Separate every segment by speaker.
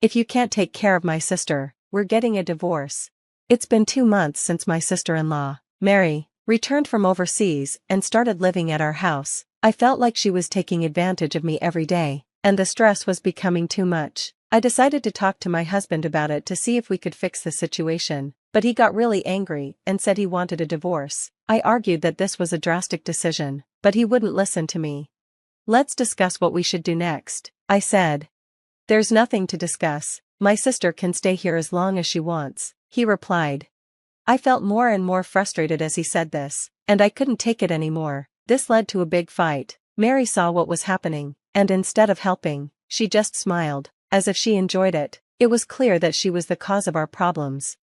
Speaker 1: If you can't take care of my sister, we're getting a divorce. It's been 2 months since my sister-in-law, Mary, returned from overseas and started living at our house. I felt like she was taking advantage of me every day, and the stress was becoming too much. I decided to talk to my husband about it to see if we could fix the situation, but he got really angry and said he wanted a divorce. I argued that this was a drastic decision, but he wouldn't listen to me. Let's discuss what we should do next, I said. There's nothing to discuss. My sister can stay here as long as she wants, he replied. I felt more and more frustrated as he said this, and I couldn't take it anymore. This led to a big fight. Mary saw what was happening, and instead of helping, she just smiled, as if she enjoyed it. It was clear that she was the cause of our problems.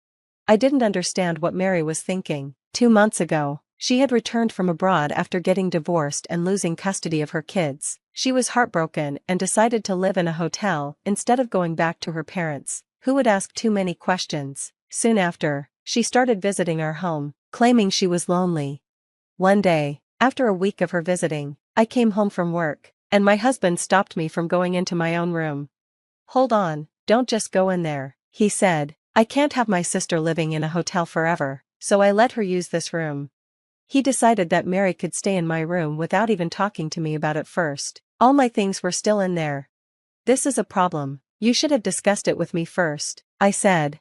Speaker 1: I didn't understand what Mary was thinking. 2 months ago, she had returned from abroad after getting divorced and losing custody of her kids. She was heartbroken and decided to live in a hotel instead of going back to her parents, who would ask too many questions. Soon after, she started visiting our home, claiming she was lonely. One day, after a week of her visiting, I came home from work, and my husband stopped me from going into my own room. Hold on, don't just go in there, he said. I can't have my sister living in a hotel forever, so I let her use this room. He decided that Mary could stay in my room without even talking to me about it first. All my things were still in there. This is a problem. You should have discussed it with me first, I said.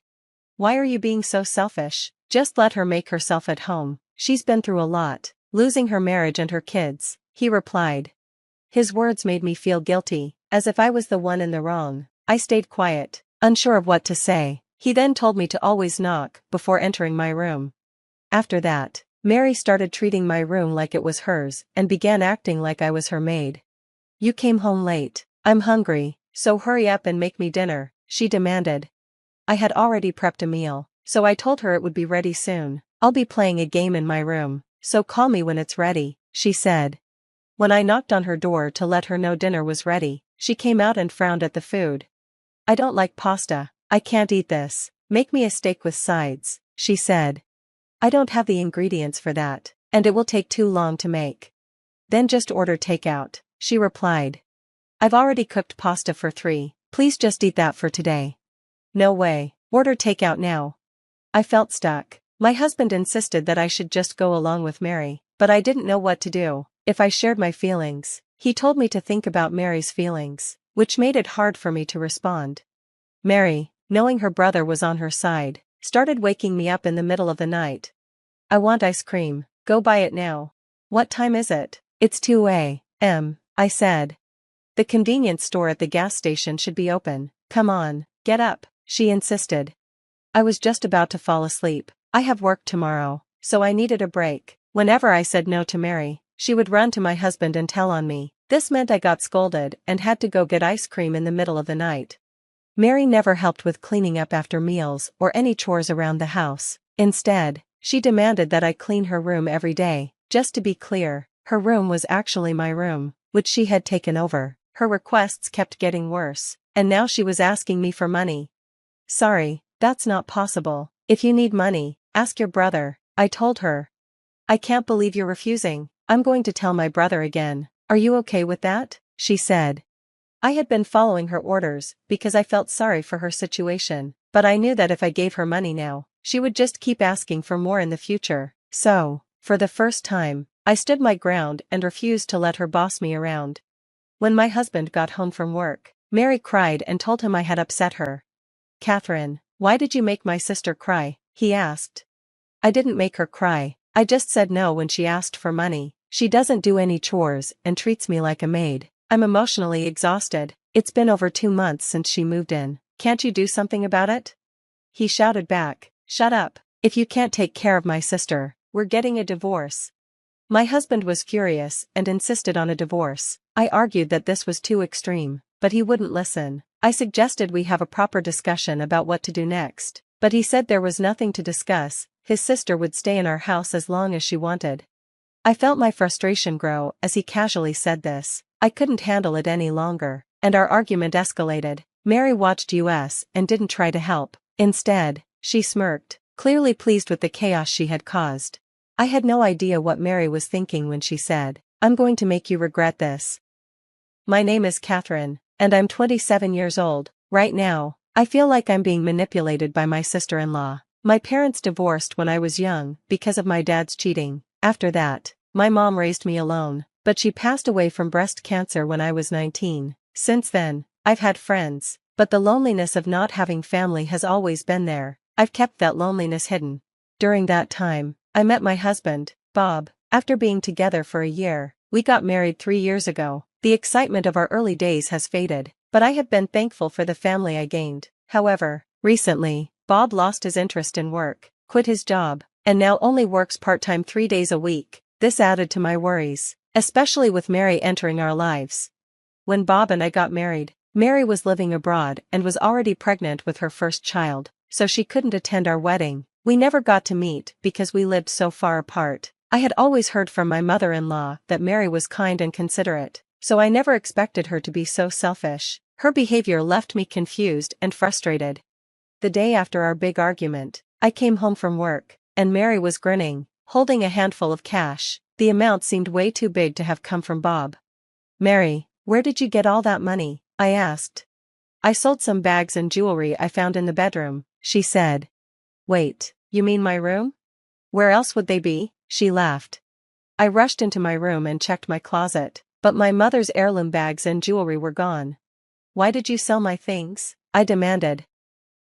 Speaker 1: Why are you being so selfish? Just let her make herself at home. She's been through a lot, losing her marriage and her kids, he replied. His words made me feel guilty, as if I was the one in the wrong. I stayed quiet, unsure of what to say. He then told me to always knock before entering my room. After that, Mary started treating my room like it was hers and began acting like I was her maid. You came home late. I'm hungry, so hurry up and make me dinner, she demanded. I had already prepped a meal, so I told her it would be ready soon. I'll be playing a game in my room, so call me when it's ready, she said. When I knocked on her door to let her know dinner was ready, she came out and frowned at the food. I don't like pasta. I can't eat this. Make me a steak with sides, she said. I don't have the ingredients for that, and it will take too long to make. Then just order takeout, she replied. I've already cooked pasta for 3, please just eat that for today. No way, order takeout now. I felt stuck. My husband insisted that I should just go along with Mary, but I didn't know what to do. If I shared my feelings, he told me to think about Mary's feelings, which made it hard for me to respond. Mary, knowing her brother was on her side, started waking me up in the middle of the night. I want ice cream, go buy it now. What time is it? It's 2 a.m., I said. The convenience store at the gas station should be open. Come on, get up, she insisted. I was just about to fall asleep. I have work tomorrow, so I needed a break. Whenever I said no to Mary, she would run to my husband and tell on me. This meant I got scolded and had to go get ice cream in the middle of the night. Mary never helped with cleaning up after meals or any chores around the house. Instead, she demanded that I clean her room every day. Just to be clear, her room was actually my room, which she had taken over. Her requests kept getting worse, and now she was asking me for money. Sorry, that's not possible. If you need money, ask your brother, I told her. I can't believe you're refusing. I'm going to tell my brother again. Are you okay with that? She said. I had been following her orders because I felt sorry for her situation, but I knew that if I gave her money now, she would just keep asking for more in the future. So, for the first time, I stood my ground and refused to let her boss me around. When my husband got home from work, Mary cried and told him I had upset her. Catherine, why did you make my sister cry? He asked. I didn't make her cry. I just said no when she asked for money. She doesn't do any chores and treats me like a maid. I'm emotionally exhausted. It's been over 2 months since she moved in. Can't you do something about it? He shouted back, shut up. If you can't take care of my sister, we're getting a divorce. My husband was furious and insisted on a divorce. I argued that this was too extreme, but he wouldn't listen. I suggested we have a proper discussion about what to do next, but he said there was nothing to discuss. His sister would stay in our house as long as she wanted. I felt my frustration grow as he casually said this. I couldn't handle it any longer, and our argument escalated. Mary watched us and didn't try to help. Instead, she smirked, clearly pleased with the chaos she had caused. I had no idea what Mary was thinking when she said, I'm going to make you regret this. My name is Catherine, and I'm 27 years old. Right now, I feel like I'm being manipulated by my sister-in-law. My parents divorced when I was young because of my dad's cheating. After that, my mom raised me alone, but she passed away from breast cancer when I was 19. Since then, I've had friends, but the loneliness of not having family has always been there. I've kept that loneliness hidden. During that time, I met my husband, Bob. After being together for a year, we got married 3 years ago. The excitement of our early days has faded, but I have been thankful for the family I gained. However, recently, Bob lost his interest in work, quit his job, and now only works part-time 3 days a week. This added to my worries, especially with Mary entering our lives. When Bob and I got married, Mary was living abroad and was already pregnant with her first child, so she couldn't attend our wedding. We never got to meet because we lived so far apart. I had always heard from my mother-in-law that Mary was kind and considerate, so I never expected her to be so selfish. Her behavior left me confused and frustrated. The day after our big argument, I came home from work, and Mary was grinning, holding a handful of cash. The amount seemed way too big to have come from Bob. "Mary, where did you get all that money?" I asked. "I sold some bags and jewelry I found in the bedroom," she said. "Wait, you mean my room? Where else would they be?" She laughed. I rushed into my room and checked my closet, but my mother's heirloom bags and jewelry were gone. "Why did you sell my things?" I demanded.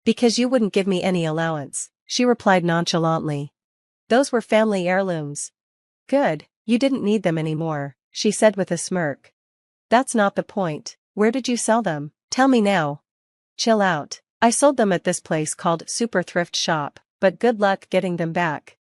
Speaker 1: "Because you wouldn't give me any allowance," she replied nonchalantly. "Those were family heirlooms." "Good, you didn't need them anymore," she said with a smirk. "That's not the point. Where did you sell them? Tell me now." "Chill out. I sold them at this place called Super Thrift Shop, but good luck getting them back."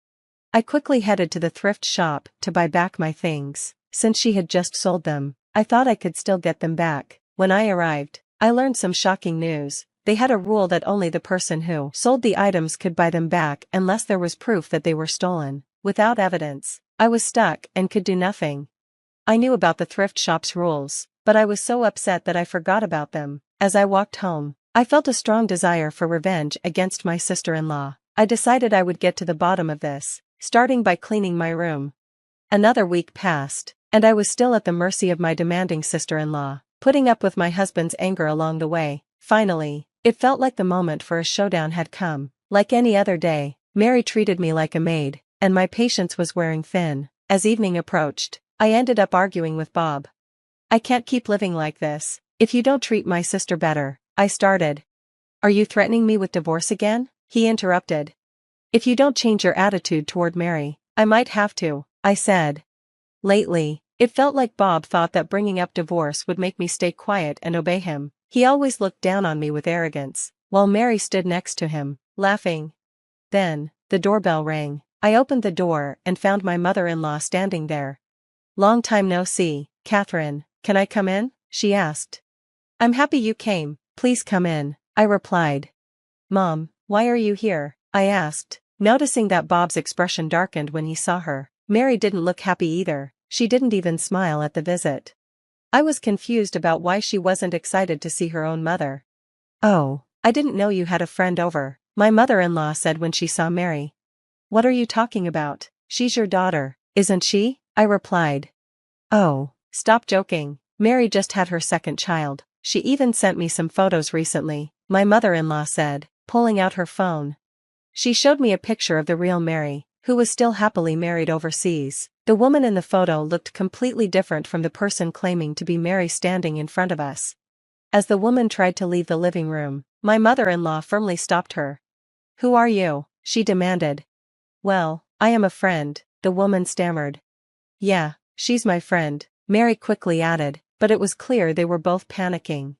Speaker 1: I quickly headed to the thrift shop to buy back my things. Since she had just sold them, I thought I could still get them back. When I arrived, I learned some shocking news. They had a rule that only the person who sold the items could buy them back unless there was proof that they were stolen. Without evidence, I was stuck and could do nothing. I knew about the thrift shop's rules, but I was so upset that I forgot about them. As I walked home, I felt a strong desire for revenge against my sister-in-law. I decided I would get to the bottom of this, starting by cleaning my room. Another week passed, and I was still at the mercy of my demanding sister-in-law, putting up with my husband's anger along the way. Finally, it felt like the moment for a showdown had come. Like any other day, Mary treated me like a maid, and my patience was wearing thin. As evening approached, I ended up arguing with Bob. "I can't keep living like this. If you don't treat my sister better," I started. "Are you threatening me with divorce again?" he interrupted. "If you don't change your attitude toward Mary, I might have to," I said. Lately, it felt like Bob thought that bringing up divorce would make me stay quiet and obey him. He always looked down on me with arrogance, while Mary stood next to him, laughing. Then, the doorbell rang. I opened the door and found my mother-in-law standing there. "Long time no see, Catherine. Can I come in?" she asked. "I'm happy you came. Please come in," I replied. "Mom, why are you here?" I asked, noticing that Bob's expression darkened when he saw her. Mary didn't look happy either. She didn't even smile at the visit. I was confused about why she wasn't excited to see her own mother. "Oh, I didn't know you had a friend over," my mother-in-law said when she saw Mary. "What are you talking about? She's your daughter, isn't she?" I replied. "Oh, stop joking. Mary just had her second child. She even sent me some photos recently," my mother-in-law said, pulling out her phone. She showed me a picture of the real Mary, who was still happily married overseas. The woman in the photo looked completely different from the person claiming to be Mary standing in front of us. As the woman tried to leave the living room, my mother-in-law firmly stopped her. "Who are you?" she demanded. "Well, I am a friend," the woman stammered. "Yeah, she's my friend," Mary quickly added, but it was clear they were both panicking.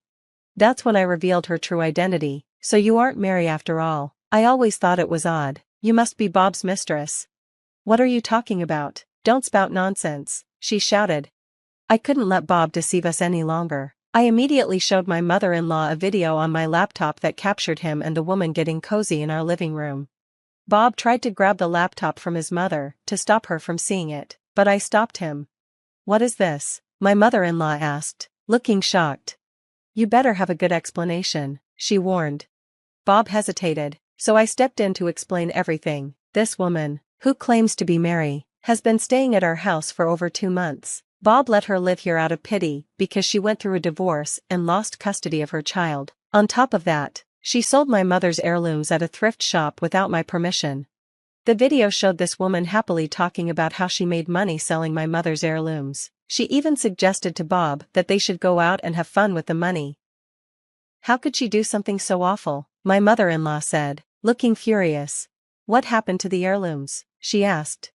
Speaker 1: That's when I revealed her true identity. "So you aren't Mary after all. I always thought it was odd. You must be Bob's mistress." "What are you talking about? Don't spout nonsense," she shouted. I couldn't let Bob deceive us any longer. I immediately showed my mother-in-law a video on my laptop that captured him and the woman getting cozy in our living room. Bob tried to grab the laptop from his mother to stop her from seeing it, but I stopped him. "What is this?" my mother-in-law asked, looking shocked. "You better have a good explanation," she warned. Bob hesitated, so I stepped in to explain everything. "This woman, who claims to be Mary, has been staying at our house for over 2 months. Bob let her live here out of pity because she went through a divorce and lost custody of her child. On top of that, She sold my mother's heirlooms at a thrift shop without my permission. The video showed this woman happily talking about how she made money selling my mother's heirlooms. She even suggested to Bob that they should go out and have fun with the money. How could she do something so awful? My mother-in-law said, looking furious. What happened to the heirlooms? She asked.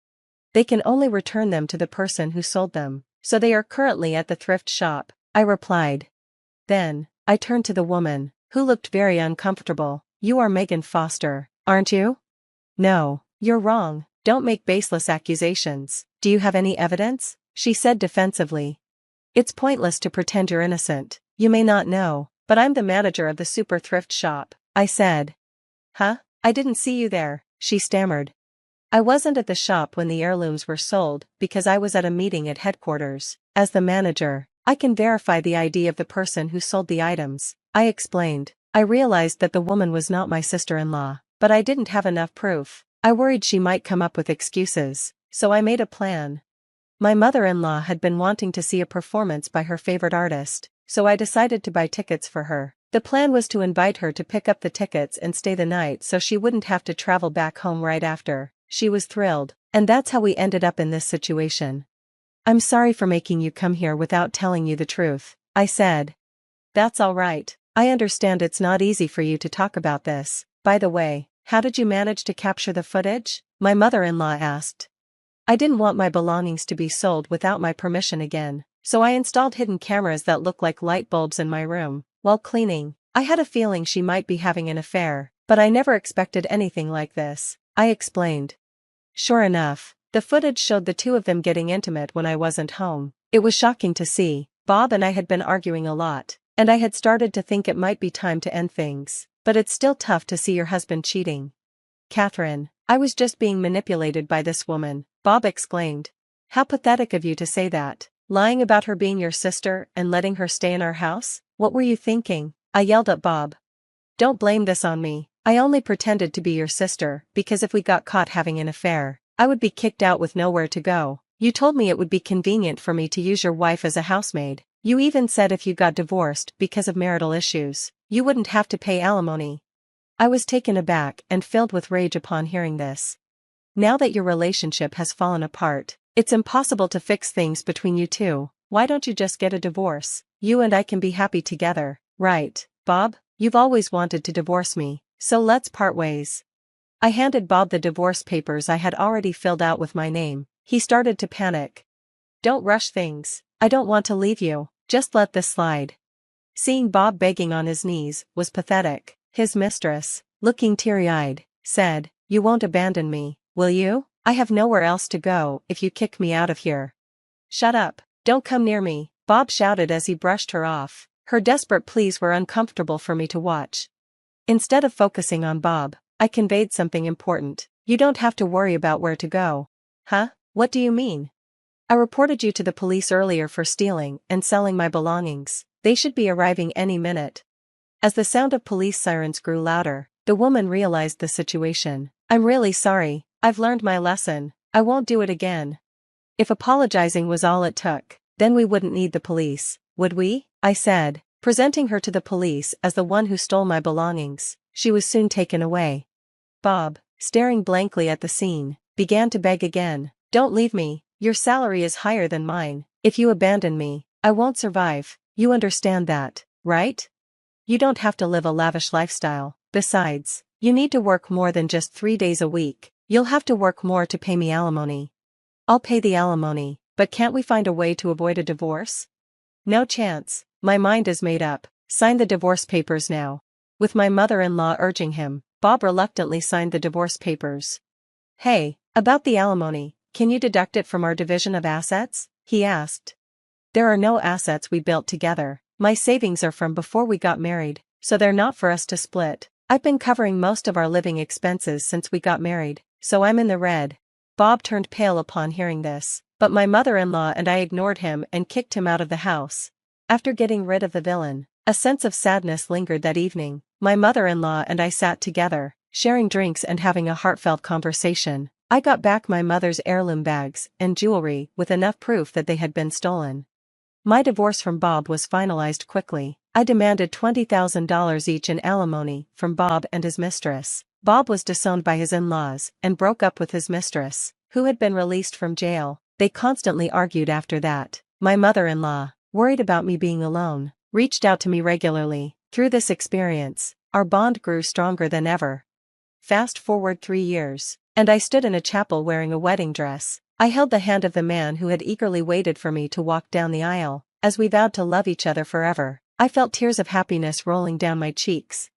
Speaker 1: They can only return them to the person who sold them, so they are currently at the thrift shop, I replied. Then, I turned to the woman, who looked very uncomfortable. You are Megan Foster, aren't you? No, you're wrong. Don't make baseless accusations. Do you have any evidence? She said defensively. It's pointless to pretend you're innocent. You may not know, but I'm the manager of the super thrift shop, I said. Huh? I didn't see you there, she stammered. I wasn't at the shop when the heirlooms were sold because I was at a meeting at headquarters. As the manager, I can verify the ID of the person who sold the items, I explained. I realized that the woman was not my sister-in-law, but I didn't have enough proof. I worried she might come up with excuses, so I made a plan. My mother-in-law had been wanting to see a performance by her favorite artist, so I decided to buy tickets for her. The plan was to invite her to pick up the tickets and stay the night so she wouldn't have to travel back home right after. She was thrilled, and that's how we ended up in this situation. I'm sorry for making you come here without telling you the truth, I said. That's all right. I understand it's not easy for you to talk about this. By the way, how did you manage to capture the footage? My mother-in-law asked. I didn't want my belongings to be sold without my permission again, so I installed hidden cameras that look like light bulbs in my room. While cleaning, I had a feeling she might be having an affair, but I never expected anything like this, I explained. Sure enough, the footage showed the two of them getting intimate when I wasn't home. It was shocking to see. Bob and I had been arguing a lot, and I had started to think it might be time to end things, but it's still tough to see your husband cheating. Catherine, I was just being manipulated by this woman, Bob exclaimed. How pathetic of you to say that. Lying about her being your sister and letting her stay in our house? What were you thinking? I yelled at Bob. Don't blame this on me. I only pretended to be your sister because if we got caught having an affair, I would be kicked out with nowhere to go. You told me it would be convenient for me to use your wife as a housemaid. You even said if you got divorced because of marital issues, you wouldn't have to pay alimony. I was taken aback and filled with rage upon hearing this. Now that your relationship has fallen apart, it's impossible to fix things between you two. Why don't you just get a divorce? You and I can be happy together, right, Bob? You've always wanted to divorce me, so let's part ways. I handed Bob the divorce papers I had already filled out with my name. He started to panic. Don't rush things. I don't want to leave you. Just let this slide. Seeing Bob begging on his knees was pathetic. His mistress, looking teary-eyed, said, You won't abandon me, will you? I have nowhere else to go if you kick me out of here. Shut up. Don't come near me, Bob shouted as he brushed her off. Her desperate pleas were uncomfortable for me to watch. Instead of focusing on Bob, I conveyed something important. You don't have to worry about where to go. Huh? What do you mean? I reported you to the police earlier for stealing and selling my belongings. They should be arriving any minute. As the sound of police sirens grew louder, the woman realized the situation. I'm really sorry. I've learned my lesson. I won't do it again. If apologizing was all it took, then we wouldn't need the police, would we? I said, presenting her to the police as the one who stole my belongings. She was soon taken away. Bob, staring blankly at the scene, began to beg again. Don't leave me. Your salary is higher than mine. If you abandon me, I won't survive. You understand that, right? You don't have to live a lavish lifestyle. Besides, you need to work more than just 3 days a week. You'll have to work more to pay me alimony. I'll pay the alimony, but can't we find a way to avoid a divorce? No chance. My mind is made up. Sign the divorce papers now. With my mother-in-law urging him, Bob reluctantly signed the divorce papers. Hey, about the alimony, can you deduct it from our division of assets? He asked. There are no assets we built together. My savings are from before we got married, so they're not for us to split. I've been covering most of our living expenses since we got married, so I'm in the red. Bob turned pale upon hearing this, but my mother-in-law and I ignored him and kicked him out of the house. After getting rid of the villain, a sense of sadness lingered that evening. My mother-in-law and I sat together, sharing drinks and having a heartfelt conversation. I got back my mother's heirloom bags and jewelry with enough proof that they had been stolen. My divorce from Bob was finalized quickly. I demanded $20,000 each in alimony from Bob and his mistress. Bob was disowned by his in-laws and broke up with his mistress, who had been released from jail. They constantly argued after that. My mother-in-law, worried about me being alone, reached out to me regularly. Through this experience, our bond grew stronger than ever. Fast forward 3 years, and I stood in a chapel wearing a wedding dress. I held the hand of the man who had eagerly waited for me to walk down the aisle, as we vowed to love each other forever. I felt tears of happiness rolling down my cheeks,